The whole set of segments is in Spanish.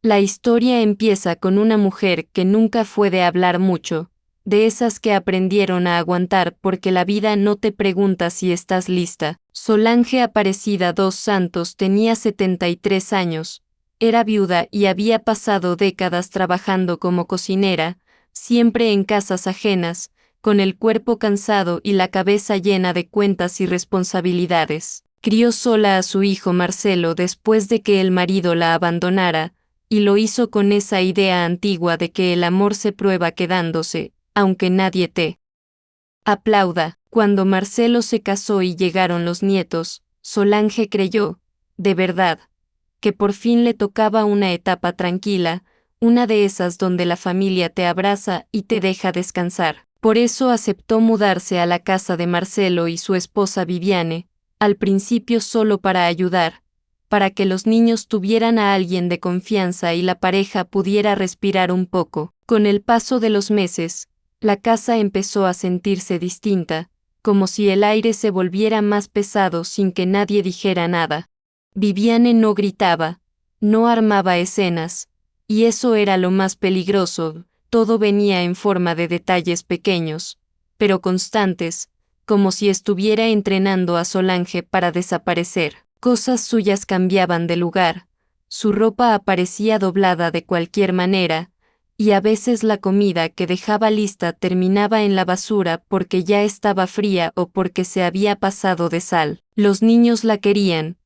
La historia empieza con una mujer que nunca fue de hablar mucho, de esas que aprendieron a aguantar porque la vida no te pregunta si estás lista. Solange Aparecida dos Santos tenía 73 años, era viuda y había pasado décadas trabajando como cocinera, siempre en casas ajenas, con el cuerpo cansado y la cabeza llena de cuentas y responsabilidades. Crió sola a su hijo Marcelo después de que el marido la abandonara, y lo hizo con esa idea antigua de que el amor se prueba quedándose, aunque nadie te aplauda. Cuando Marcelo se casó y llegaron los nietos, Solange creyó, de verdad, que por fin le tocaba una etapa tranquila, una de esas donde la familia te abraza y te deja descansar. Por eso aceptó mudarse a la casa de Marcelo y su esposa Viviane, al principio solo para ayudar, para que los niños tuvieran a alguien de confianza y la pareja pudiera respirar un poco. Con el paso de los meses, la casa empezó a sentirse distinta, como si el aire se volviera más pesado sin que nadie dijera nada. Viviane no gritaba, no armaba escenas, y eso era lo más peligroso. Todo venía en forma de detalles pequeños, pero constantes, como si estuviera entrenando a Solange para desaparecer. Cosas suyas cambiaban de lugar, su ropa aparecía doblada de cualquier manera, y a veces la comida que dejaba lista terminaba en la basura porque ya estaba fría o porque se había pasado de sal. Los niños la querían,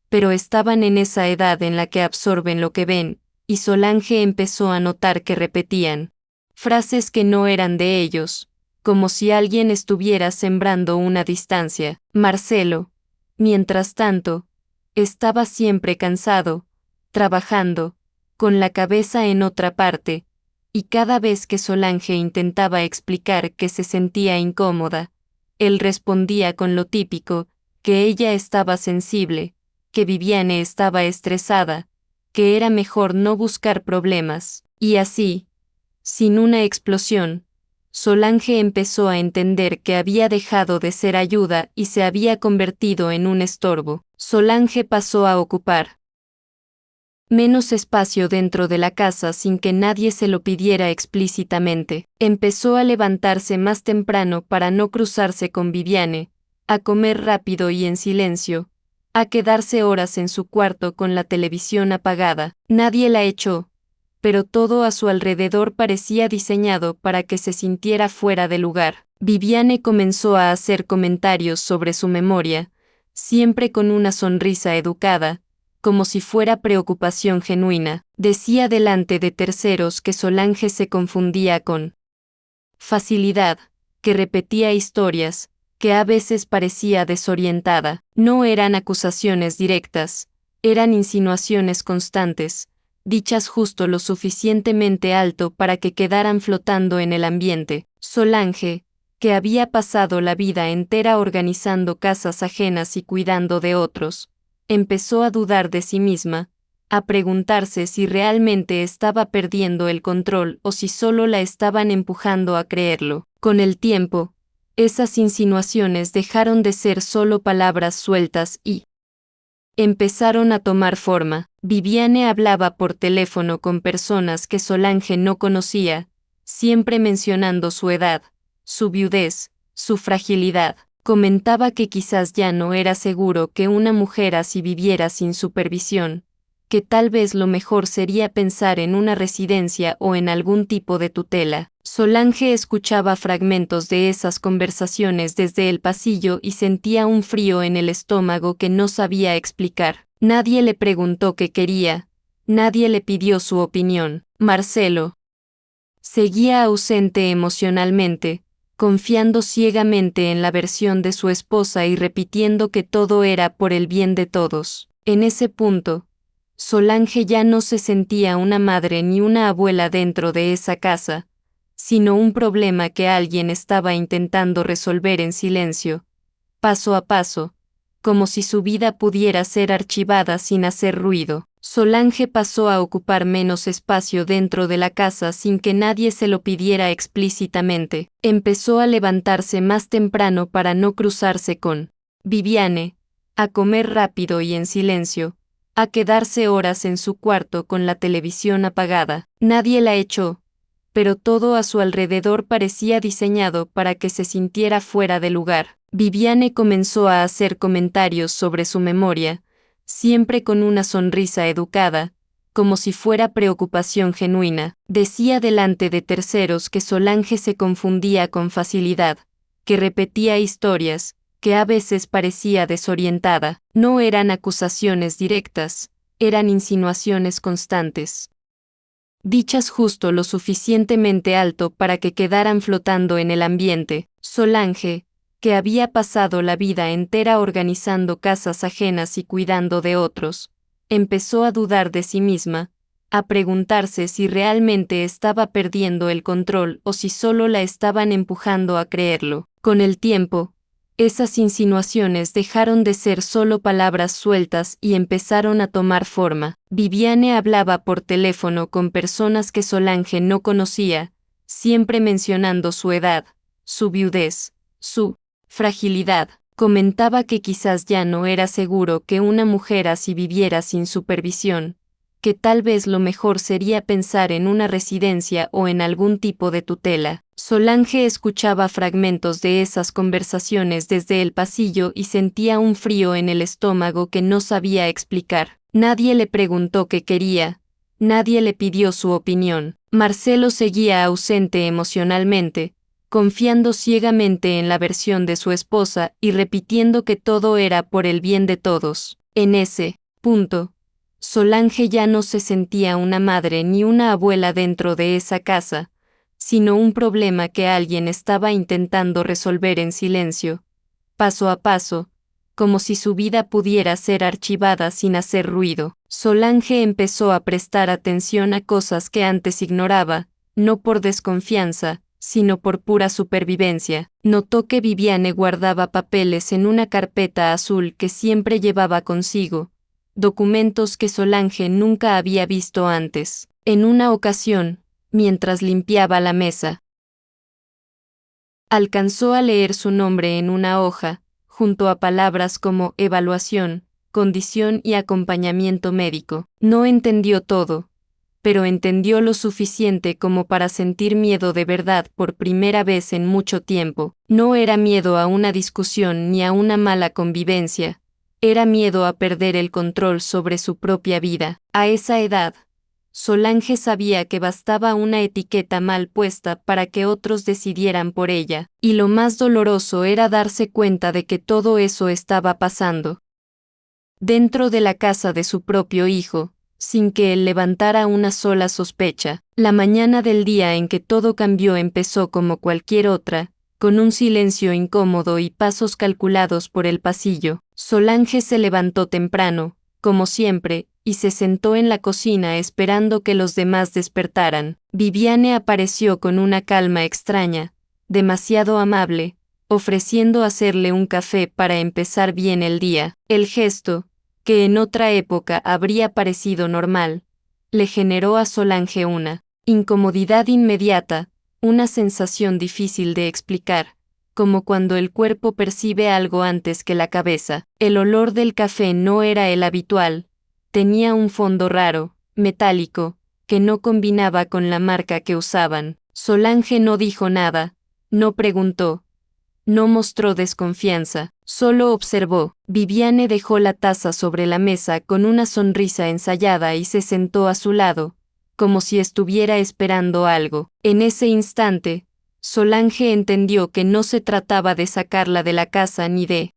pero estaban en esa edad en la que absorben lo que ven, y Solange empezó a notar que repetían frases que no eran de ellos, como si alguien estuviera sembrando una distancia. Marcelo, mientras tanto, estaba siempre cansado, trabajando, con la cabeza en otra parte, y cada vez que Solange intentaba explicar que se sentía incómoda, él respondía con lo típico, que ella estaba sensible, que Viviane estaba estresada, que era mejor no buscar problemas, y así, sin una explosión, Solange empezó a entender que había dejado de ser ayuda y se había convertido en un estorbo. Solange pasó a ocupar menos espacio dentro de la casa sin que nadie se lo pidiera explícitamente. Empezó a levantarse más temprano para no cruzarse con Viviane, a comer rápido y en silencio, a quedarse horas en su cuarto con la televisión apagada. Nadie la echó, pero todo a su alrededor parecía diseñado para que se sintiera fuera de lugar. Viviane comenzó a hacer comentarios sobre su memoria, siempre con una sonrisa educada, como si fuera preocupación genuina. Decía delante de terceros que Solange se confundía con facilidad, que repetía historias, que a veces parecía desorientada. No eran acusaciones directas, eran insinuaciones constantes, dichas justo lo suficientemente alto para que quedaran flotando en el ambiente. Solange, que había pasado la vida entera organizando casas ajenas y cuidando de otros, empezó a dudar de sí misma, a preguntarse si realmente estaba perdiendo el control o si solo la estaban empujando a creerlo. Con el tiempo, esas insinuaciones dejaron de ser solo palabras sueltas y empezaron a tomar forma. Viviane hablaba por teléfono con personas que Solange no conocía, siempre mencionando su edad, su viudez, su fragilidad. Comentaba que quizás ya no era seguro que una mujer así viviera sin supervisión, que tal vez lo mejor sería pensar en una residencia o en algún tipo de tutela. Solange escuchaba fragmentos de esas conversaciones desde el pasillo y sentía un frío en el estómago que no sabía explicar. Nadie le preguntó qué quería, nadie le pidió su opinión. Marcelo seguía ausente emocionalmente, confiando ciegamente en la versión de su esposa y repitiendo que todo era por el bien de todos. En ese punto, Solange ya no se sentía una madre ni una abuela dentro de esa casa, sino un problema que alguien estaba intentando resolver en silencio, paso a paso, como si su vida pudiera ser archivada sin hacer ruido. Solange pasó a ocupar menos espacio dentro de la casa sin que nadie se lo pidiera explícitamente. Empezó a levantarse más temprano para no cruzarse con Viviane, a comer rápido y en silencio, a quedarse horas en su cuarto con la televisión apagada. Nadie la echó, pero todo a su alrededor parecía diseñado para que se sintiera fuera de lugar. Viviane comenzó a hacer comentarios sobre su memoria, siempre con una sonrisa educada, como si fuera preocupación genuina. Decía delante de terceros que Solange se confundía con facilidad, que repetía historias, que a veces parecía desorientada. No eran acusaciones directas, eran insinuaciones constantes, dichas justo lo suficientemente alto para que quedaran flotando en el ambiente. Solange, que había pasado la vida entera organizando casas ajenas y cuidando de otros, empezó a dudar de sí misma, a preguntarse si realmente estaba perdiendo el control o si solo la estaban empujando a creerlo. Con el tiempo, esas insinuaciones dejaron de ser solo palabras sueltas y empezaron a tomar forma. Viviane hablaba por teléfono con personas que Solange no conocía, siempre mencionando su edad, su viudez, su fragilidad. Comentaba que quizás ya no era seguro que una mujer así viviera sin supervisión, que tal vez lo mejor sería pensar en una residencia o en algún tipo de tutela. Solange escuchaba fragmentos de esas conversaciones desde el pasillo y sentía un frío en el estómago que no sabía explicar. Nadie le preguntó qué quería, nadie le pidió su opinión. Marcelo seguía ausente emocionalmente, confiando ciegamente en la versión de su esposa y repitiendo que todo era por el bien de todos. En ese punto, Solange ya no se sentía una madre ni una abuela dentro de esa casa, sino un problema que alguien estaba intentando resolver en silencio, paso a paso, como si su vida pudiera ser archivada sin hacer ruido. Solange empezó a prestar atención a cosas que antes ignoraba, no por desconfianza, sino por pura supervivencia. Notó que Viviane guardaba papeles en una carpeta azul que siempre llevaba consigo, documentos que Solange nunca había visto antes. En una ocasión, mientras limpiaba la mesa, alcanzó a leer su nombre en una hoja, junto a palabras como evaluación, condición y acompañamiento médico. No entendió todo, pero entendió lo suficiente como para sentir miedo de verdad por primera vez en mucho tiempo. No era miedo a una discusión ni a una mala convivencia, era miedo a perder el control sobre su propia vida. A esa edad, Solange sabía que bastaba una etiqueta mal puesta para que otros decidieran por ella, y lo más doloroso era darse cuenta de que todo eso estaba pasando dentro de la casa de su propio hijo, sin que él levantara una sola sospecha. La mañana del día en que todo cambió empezó como cualquier otra, con un silencio incómodo y pasos calculados por el pasillo. Solange se levantó temprano, como siempre, y se sentó en la cocina esperando que los demás despertaran. Viviane apareció con una calma extraña, demasiado amable, ofreciendo hacerle un café para empezar bien el día. El gesto, que en otra época habría parecido normal, le generó a Solange una incomodidad inmediata, una sensación difícil de explicar, como cuando el cuerpo percibe algo antes que la cabeza. El olor del café no era el habitual, tenía un fondo raro, metálico, que no combinaba con la marca que usaban. Solange no dijo nada, no preguntó, no mostró desconfianza, solo observó. Viviane dejó la taza sobre la mesa con una sonrisa ensayada y se sentó a su lado, como si estuviera esperando algo. En ese instante, Solange entendió que no se trataba de sacarla de la casa ni de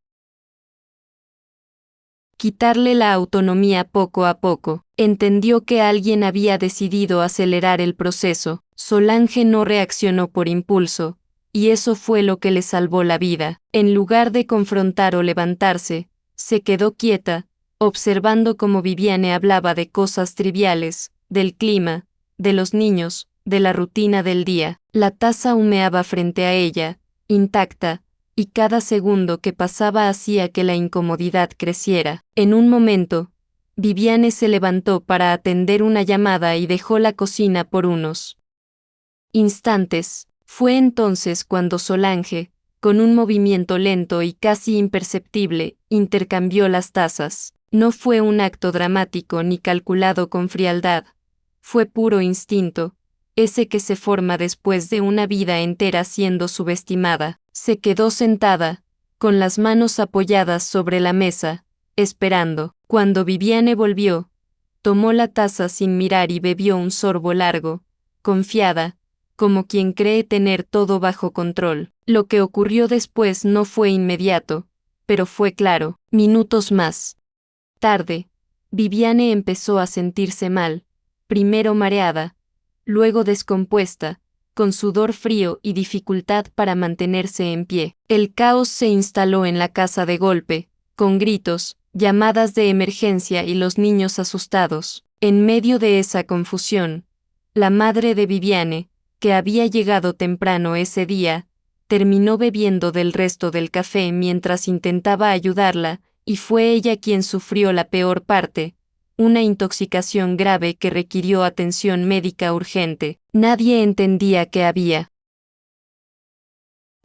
quitarle la autonomía poco a poco. Entendió que alguien había decidido acelerar el proceso. Solange no reaccionó por impulso, y eso fue lo que le salvó la vida. En lugar de confrontar o levantarse, se quedó quieta, observando cómo Viviane hablaba de cosas triviales, del clima, de los niños, de la rutina del día. La taza humeaba frente a ella, intacta, y cada segundo que pasaba hacía que la incomodidad creciera. En un momento, Viviane se levantó para atender una llamada y dejó la cocina por unos instantes. Fue entonces cuando Solange, con un movimiento lento y casi imperceptible, intercambió las tazas. No fue un acto dramático ni calculado con frialdad. Fue puro instinto, ese que se forma después de una vida entera siendo subestimada. Se quedó sentada, con las manos apoyadas sobre la mesa, esperando. Cuando Viviane volvió, tomó la taza sin mirar y bebió un sorbo largo, confiada, como quien cree tener todo bajo control. Lo que ocurrió después no fue inmediato, pero fue claro. Minutos más tarde, Viviane empezó a sentirse mal, primero mareada, luego descompuesta, con sudor frío y dificultad para mantenerse en pie. El caos se instaló en la casa de golpe, con gritos, llamadas de emergencia y los niños asustados. En medio de esa confusión, la madre de Viviane, que había llegado temprano ese día, terminó bebiendo del resto del café mientras intentaba ayudarla, y fue ella quien sufrió la peor parte, una intoxicación grave que requirió atención médica urgente. Nadie entendía qué había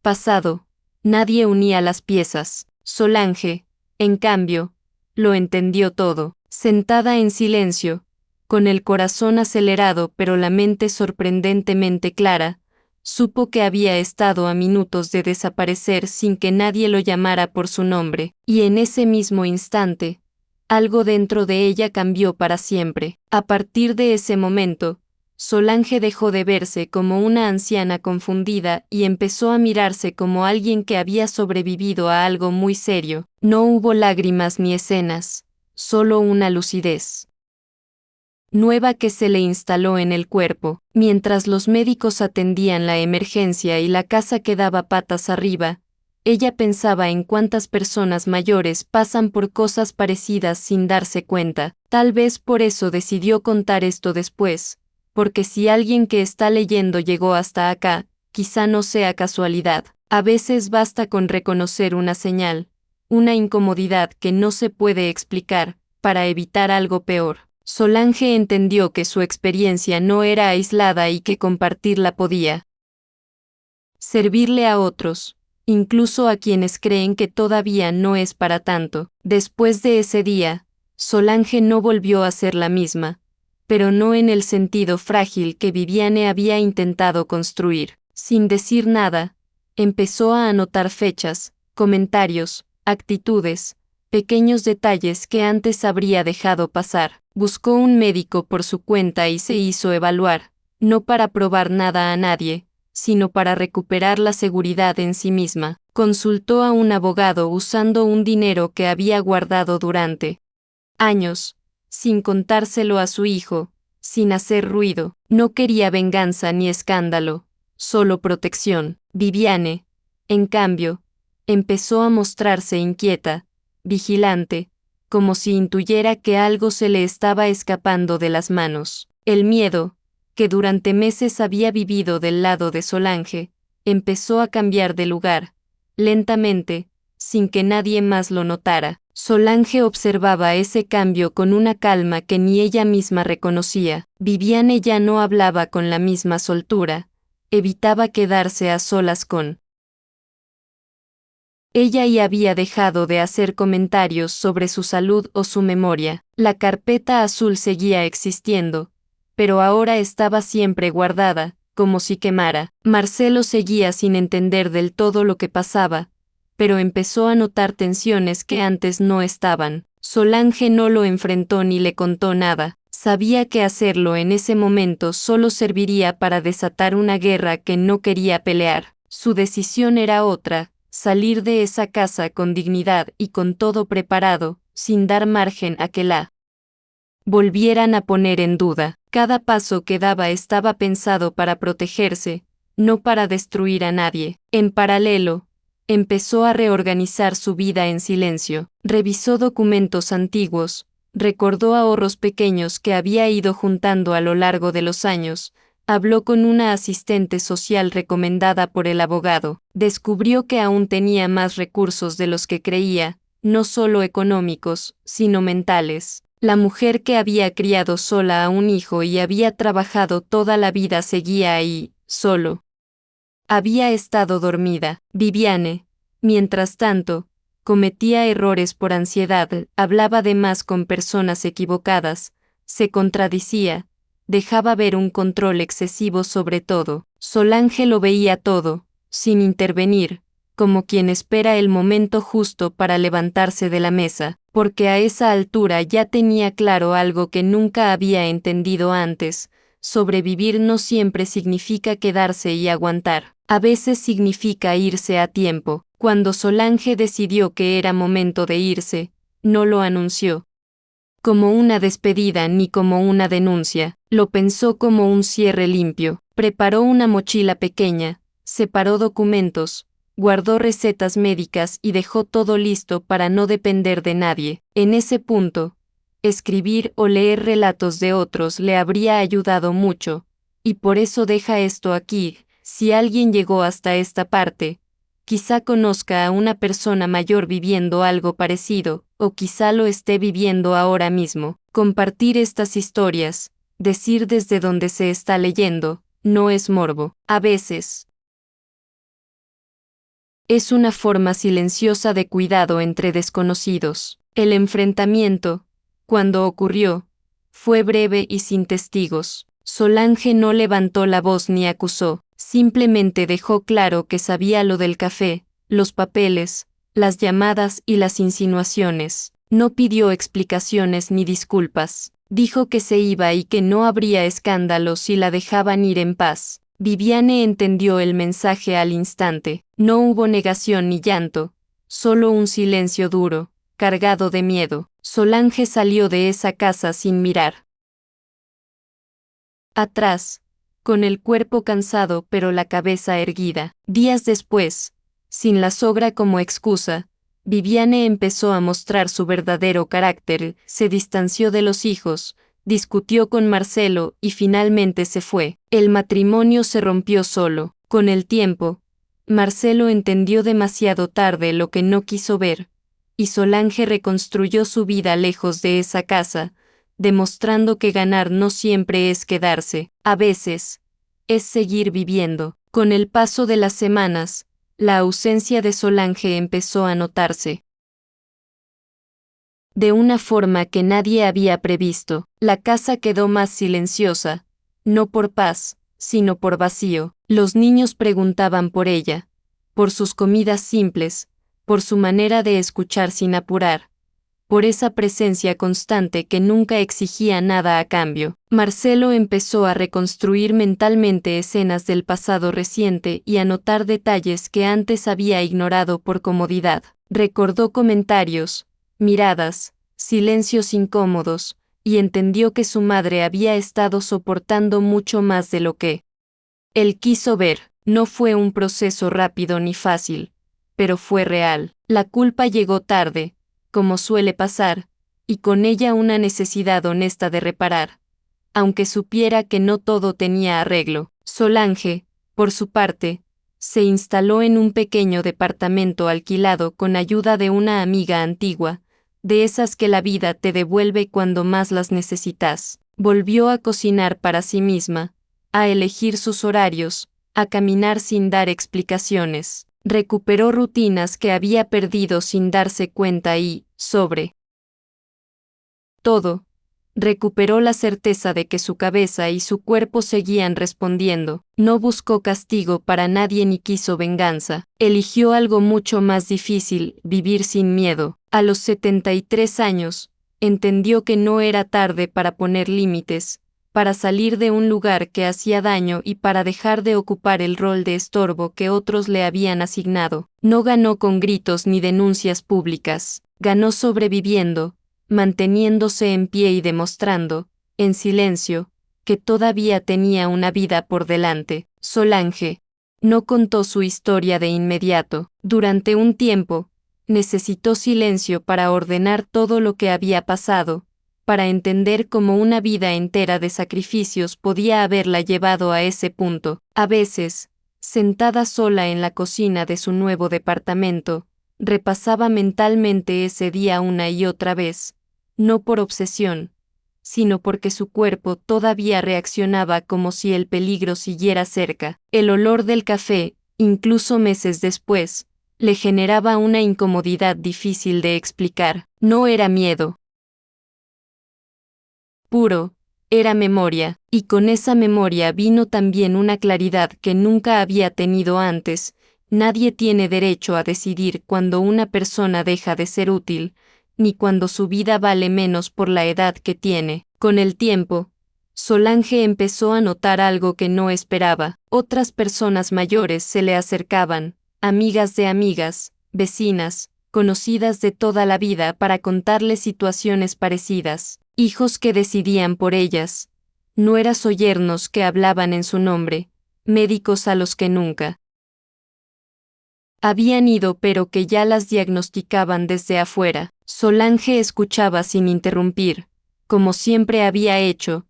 pasado, nadie unía las piezas. Solange, en cambio, lo entendió todo. Sentada en silencio, con el corazón acelerado pero la mente sorprendentemente clara, supo que había estado a minutos de desaparecer sin que nadie lo llamara por su nombre, y en ese mismo instante, algo dentro de ella cambió para siempre. A partir de ese momento, Solange dejó de verse como una anciana confundida y empezó a mirarse como alguien que había sobrevivido a algo muy serio. No hubo lágrimas ni escenas, solo una lucidez nueva que se le instaló en el cuerpo. Mientras los médicos atendían la emergencia y la casa quedaba patas arriba, ella pensaba en cuántas personas mayores pasan por cosas parecidas sin darse cuenta. Tal vez por eso decidió contar esto después, porque si alguien que está leyendo llegó hasta acá, quizá no sea casualidad. A veces basta con reconocer una señal, una incomodidad que no se puede explicar, para evitar algo peor. Solange entendió que su experiencia no era aislada y que compartirla podía servirle a otros, incluso a quienes creen que todavía no es para tanto. Después de ese día, Solange no volvió a ser la misma, pero no en el sentido frágil que Viviane había intentado construir. Sin decir nada, empezó a anotar fechas, comentarios, actitudes, pequeños detalles que antes habría dejado pasar. Buscó un médico por su cuenta y se hizo evaluar, no para probar nada a nadie, sino para recuperar la seguridad en sí misma. Consultó a un abogado usando un dinero que había guardado durante años, sin contárselo a su hijo, sin hacer ruido. No quería venganza ni escándalo, solo protección. Viviane, en cambio, empezó a mostrarse inquieta, vigilante, como si intuyera que algo se le estaba escapando de las manos. El miedo, que durante meses había vivido del lado de Solange, empezó a cambiar de lugar, lentamente, sin que nadie más lo notara. Solange observaba ese cambio con una calma que ni ella misma reconocía. Viviane ya no hablaba con la misma soltura, evitaba quedarse a solas con ella y había dejado de hacer comentarios sobre su salud o su memoria. La carpeta azul seguía existiendo, pero ahora estaba siempre guardada, como si quemara. Marcelo seguía sin entender del todo lo que pasaba, pero empezó a notar tensiones que antes no estaban. Solange no lo enfrentó ni le contó nada. Sabía que hacerlo en ese momento solo serviría para desatar una guerra que no quería pelear. Su decisión era otra: salir de esa casa con dignidad y con todo preparado, sin dar margen a que la volvieran a poner en duda. Cada paso que daba estaba pensado para protegerse, no para destruir a nadie. En paralelo, empezó a reorganizar su vida en silencio. Revisó documentos antiguos, recordó ahorros pequeños que había ido juntando a lo largo de los años. Habló con una asistente social recomendada por el abogado. Descubrió que aún tenía más recursos de los que creía, no solo económicos, sino mentales. La mujer que había criado sola a un hijo y había trabajado toda la vida seguía ahí, solo. Había estado dormida. Viviane, mientras tanto, cometía errores por ansiedad, hablaba de más con personas equivocadas, se contradicía, dejaba ver un control excesivo sobre todo. Solange lo veía todo, sin intervenir, como quien espera el momento justo para levantarse de la mesa, porque a esa altura ya tenía claro algo que nunca había entendido antes: sobrevivir no siempre significa quedarse y aguantar, a veces significa irse a tiempo. Cuando Solange decidió que era momento de irse, no lo anunció como una despedida ni como una denuncia, lo pensó como un cierre limpio. Preparó una mochila pequeña, separó documentos, guardó recetas médicas y dejó todo listo para no depender de nadie. En ese punto, escribir o leer relatos de otros le habría ayudado mucho, y por eso deja esto aquí. Si alguien llegó hasta esta parte, quizá conozca a una persona mayor viviendo algo parecido, o quizá lo esté viviendo ahora mismo. Compartir estas historias, decir desde donde se está leyendo, no es morbo. A veces es una forma silenciosa de cuidado entre desconocidos. El enfrentamiento, cuando ocurrió, fue breve y sin testigos. Solange no levantó la voz ni acusó, simplemente dejó claro que sabía lo del café, los papeles, las llamadas y las insinuaciones. No pidió explicaciones ni disculpas. Dijo que se iba y que no habría escándalo si la dejaban ir en paz. Viviane entendió el mensaje al instante. No hubo negación ni llanto, solo un silencio duro, cargado de miedo. Solange salió de esa casa sin mirar atrás, con el cuerpo cansado pero la cabeza erguida. Días después, sin la sogra como excusa, Viviane empezó a mostrar su verdadero carácter, se distanció de los hijos, discutió con Marcelo y finalmente se fue. El matrimonio se rompió solo. Con el tiempo, Marcelo entendió demasiado tarde lo que no quiso ver, y Solange reconstruyó su vida lejos de esa casa, demostrando que ganar no siempre es quedarse, a veces es seguir viviendo. Con el paso de las semanas, la ausencia de Solange empezó a notarse de una forma que nadie había previsto. La casa quedó más silenciosa, no por paz, sino por vacío. Los niños preguntaban por ella, por sus comidas simples, por su manera de escuchar sin apurar, por esa presencia constante que nunca exigía nada a cambio. Marcelo empezó a reconstruir mentalmente escenas del pasado reciente y a notar detalles que antes había ignorado por comodidad. Recordó comentarios, miradas, silencios incómodos, y entendió que su madre había estado soportando mucho más de lo que él quiso ver. No fue un proceso rápido ni fácil, pero fue real. La culpa llegó tarde, como suele pasar, y con ella una necesidad honesta de reparar, aunque supiera que no todo tenía arreglo. Solange, por su parte, se instaló en un pequeño departamento alquilado con ayuda de una amiga antigua, de esas que la vida te devuelve cuando más las necesitas. Volvió a cocinar para sí misma, a elegir sus horarios, a caminar sin dar explicaciones. Recuperó rutinas que había perdido sin darse cuenta y, sobre todo, recuperó la certeza de que su cabeza y su cuerpo seguían respondiendo. No buscó castigo para nadie ni quiso venganza. Eligió algo mucho más difícil: vivir sin miedo. A los 73 años, entendió que no era tarde para poner límites, para salir de un lugar que hacía daño y para dejar de ocupar el rol de estorbo que otros le habían asignado. No ganó con gritos ni denuncias públicas, ganó sobreviviendo, manteniéndose en pie y demostrando, en silencio, que todavía tenía una vida por delante. Solange no contó su historia de inmediato. Durante un tiempo, necesitó silencio para ordenar todo lo que había pasado, para entender cómo una vida entera de sacrificios podía haberla llevado a ese punto. A veces, sentada sola en la cocina de su nuevo departamento, repasaba mentalmente ese día una y otra vez, no por obsesión, sino porque su cuerpo todavía reaccionaba como si el peligro siguiera cerca. El olor del café, incluso meses después, le generaba una incomodidad difícil de explicar. No era miedo puro, era memoria, y con esa memoria vino también una claridad que nunca había tenido antes. Nadie tiene derecho a decidir cuando una persona deja de ser útil, ni cuando su vida vale menos por la edad que tiene. Con el tiempo, Solange empezó a notar algo que no esperaba. Otras personas mayores se le acercaban, amigas de amigas, vecinas, conocidas de toda la vida para contarle situaciones parecidas, hijos que decidían por ellas, nueras o yernos que hablaban en su nombre, médicos a los que nunca habían ido pero que ya las diagnosticaban desde afuera. Solange escuchaba sin interrumpir, como siempre había hecho,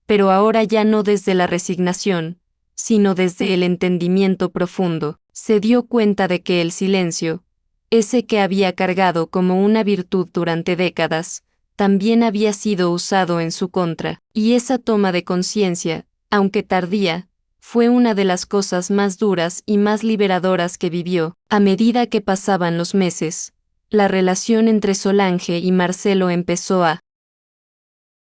pero ahora ya no desde la resignación, sino desde el entendimiento profundo. Se dio cuenta de que el silencio, ese que había cargado como una virtud durante décadas, también había sido usado en su contra, y esa toma de conciencia, aunque tardía, fue una de las cosas más duras y más liberadoras que vivió. A medida que pasaban los meses, la relación entre Solange y Marcelo empezó a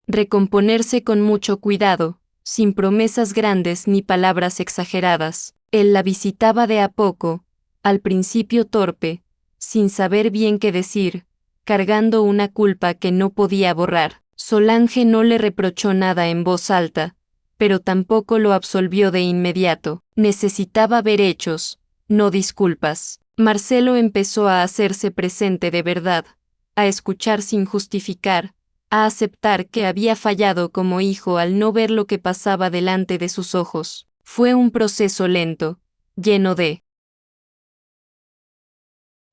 recomponerse con mucho cuidado, sin promesas grandes ni palabras exageradas. Él la visitaba de a poco, al principio torpe, sin saber bien qué decir, cargando una culpa que no podía borrar. Solange no le reprochó nada en voz alta, pero tampoco lo absolvió de inmediato. Necesitaba ver hechos, no disculpas. Marcelo empezó a hacerse presente de verdad, a escuchar sin justificar, a aceptar que había fallado como hijo al no ver lo que pasaba delante de sus ojos. Fue un proceso lento, lleno de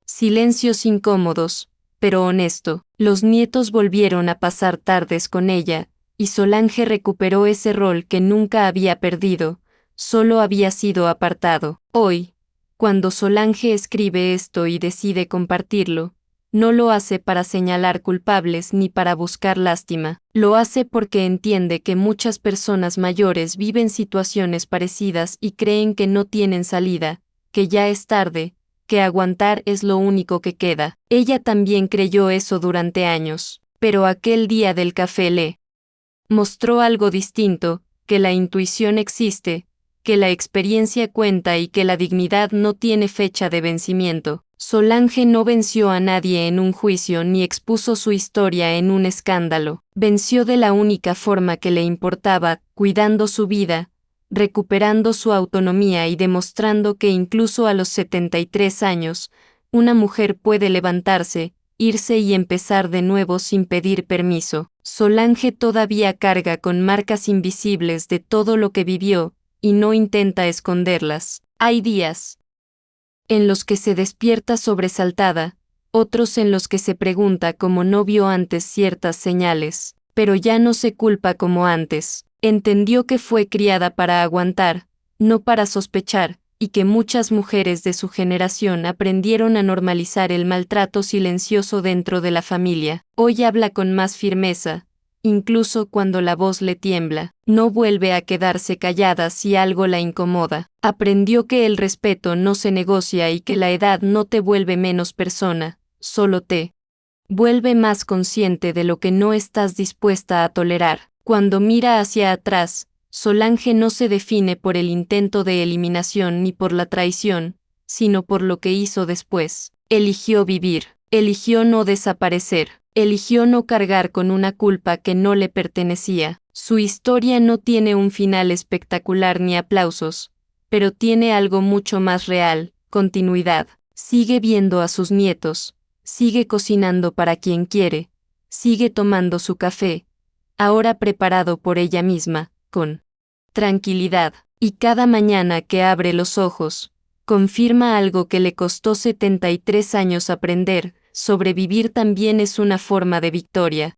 silencios incómodos, pero honesto. Los nietos volvieron a pasar tardes con ella, y Solange recuperó ese rol que nunca había perdido, solo había sido apartado. Hoy, cuando Solange escribe esto y decide compartirlo, no lo hace para señalar culpables ni para buscar lástima, lo hace porque entiende que muchas personas mayores viven situaciones parecidas y creen que no tienen salida, que ya es tarde, que aguantar es lo único que queda. Ella también creyó eso durante años, pero aquel día del café le mostró algo distinto, que la intuición existe, que la experiencia cuenta y que la dignidad no tiene fecha de vencimiento. Solange no venció a nadie en un juicio ni expuso su historia en un escándalo. Venció de la única forma que le importaba, cuidando su vida, recuperando su autonomía y demostrando que incluso a los 73 años, una mujer puede levantarse, irse y empezar de nuevo sin pedir permiso. Solange todavía carga con marcas invisibles de todo lo que vivió, y no intenta esconderlas. Hay días en los que se despierta sobresaltada, otros en los que se pregunta cómo no vio antes ciertas señales, pero ya no se culpa como antes. Entendió que fue criada para aguantar, no para sospechar, y que muchas mujeres de su generación aprendieron a normalizar el maltrato silencioso dentro de la familia. Hoy habla con más firmeza, incluso cuando la voz le tiembla. No vuelve a quedarse callada si algo la incomoda. Aprendió que el respeto no se negocia y que la edad no te vuelve menos persona, solo te vuelve más consciente de lo que no estás dispuesta a tolerar. Cuando mira hacia atrás, Solange no se define por el intento de eliminación ni por la traición, sino por lo que hizo después. Eligió vivir, eligió no desaparecer, eligió no cargar con una culpa que no le pertenecía. Su historia no tiene un final espectacular ni aplausos, pero tiene algo mucho más real, continuidad. Sigue viendo a sus nietos, sigue cocinando para quien quiere, sigue tomando su café, ahora preparado por ella misma, con tranquilidad, y cada mañana que abre los ojos, confirma algo que le costó 73 años aprender: sobrevivir también es una forma de victoria.